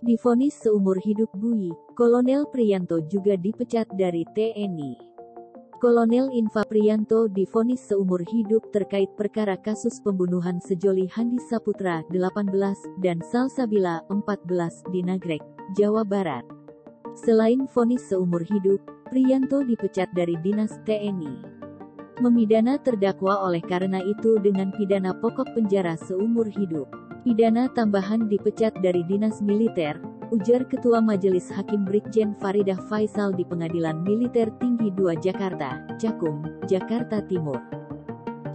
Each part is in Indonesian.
Divonis seumur hidup Bui, Kolonel Priyanto juga dipecat dari TNI. Kolonel Infantri Priyanto divonis seumur hidup terkait perkara kasus pembunuhan sejoli Handi Saputra, 18, dan Salsabila, 14, di Nagrek, Jawa Barat. Selain vonis seumur hidup, Priyanto dipecat dari Dinas TNI. Memidana terdakwa oleh karena itu dengan pidana pokok penjara seumur hidup. Pidana tambahan dipecat dari Dinas Militer, ujar Ketua Majelis Hakim Brigjen Faridah Faisal di Pengadilan Militer Tinggi 2 Jakarta, Cakung, Jakarta Timur.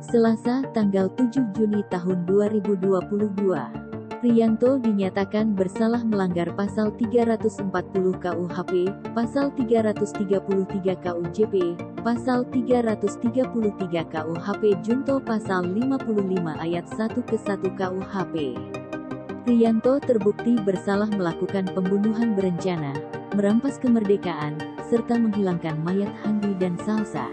Selasa, tanggal 7 Juni tahun 2022. Priyanto dinyatakan bersalah melanggar Pasal 340 KUHP, Pasal 333 KUJP, Pasal 333 KUHP Junto Pasal 55 ayat 1 ke 1 KUHP. Priyanto terbukti bersalah melakukan pembunuhan berencana, merampas kemerdekaan, serta menghilangkan mayat Handi dan Salsa.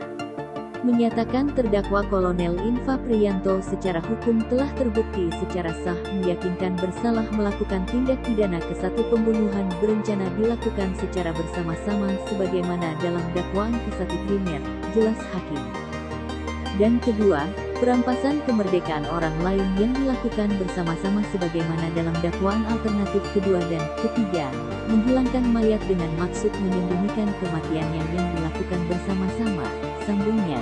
Menyatakan terdakwa Kolonel Infantri Priyanto secara hukum telah terbukti secara sah meyakinkan bersalah melakukan tindak pidana ke-1 pembunuhan berencana dilakukan secara bersama-sama sebagaimana dalam dakwaan ke-1 primer, jelas hakim. Dan kedua, perampasan kemerdekaan orang lain yang dilakukan bersama-sama sebagaimana dalam dakwaan alternatif kedua dan ketiga, menghilangkan mayat dengan maksud menyembunyikan kematiannya yang dilakukan bersama-sama, sambungnya.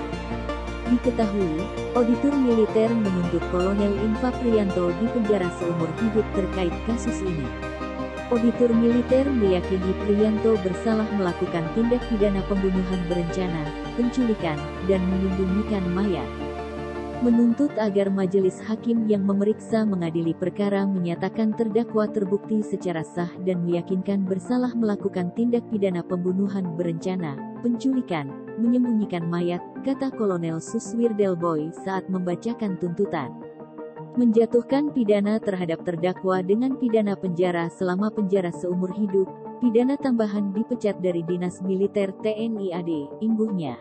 Diketahui, auditor militer menuntut Kolonel Infantri Priyanto dipenjara seumur hidup terkait kasus ini. Auditor militer meyakini Priyanto bersalah melakukan tindak pidana pembunuhan berencana, penculikan, dan menyembunyikan mayat. Menuntut agar majelis hakim yang memeriksa mengadili perkara menyatakan terdakwa terbukti secara sah dan meyakinkan bersalah melakukan tindak pidana pembunuhan berencana, penculikan, menyembunyikan mayat, kata Kolonel Suswir Delboy saat membacakan tuntutan. Menjatuhkan pidana terhadap terdakwa dengan pidana penjara selama penjara seumur hidup, pidana tambahan dipecat dari Dinas Militer TNI AD, imbuhnya.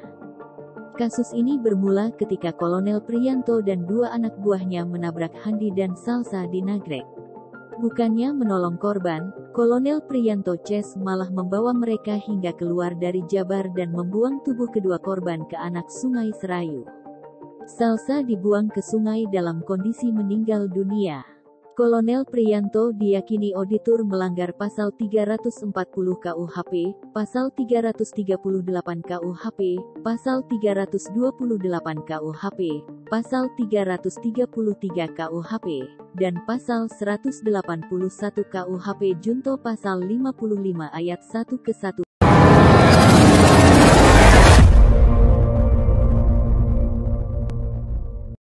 Kasus ini bermula ketika Kolonel Priyanto dan 2 anak buahnya menabrak Handi dan Salsa di Nagrek. Bukannya menolong korban, Kolonel Priyanto Ces malah membawa mereka hingga keluar dari Jabar dan membuang tubuh kedua korban ke anak Sungai Serayu. Salsa dibuang ke sungai dalam kondisi meninggal dunia. Kolonel Priyanto diyakini auditor melanggar Pasal 340 KUHP, Pasal 338 KUHP, Pasal 328 KUHP, Pasal 333 KUHP, dan Pasal 181 KUHP Junto Pasal 55 ayat 1 ke 1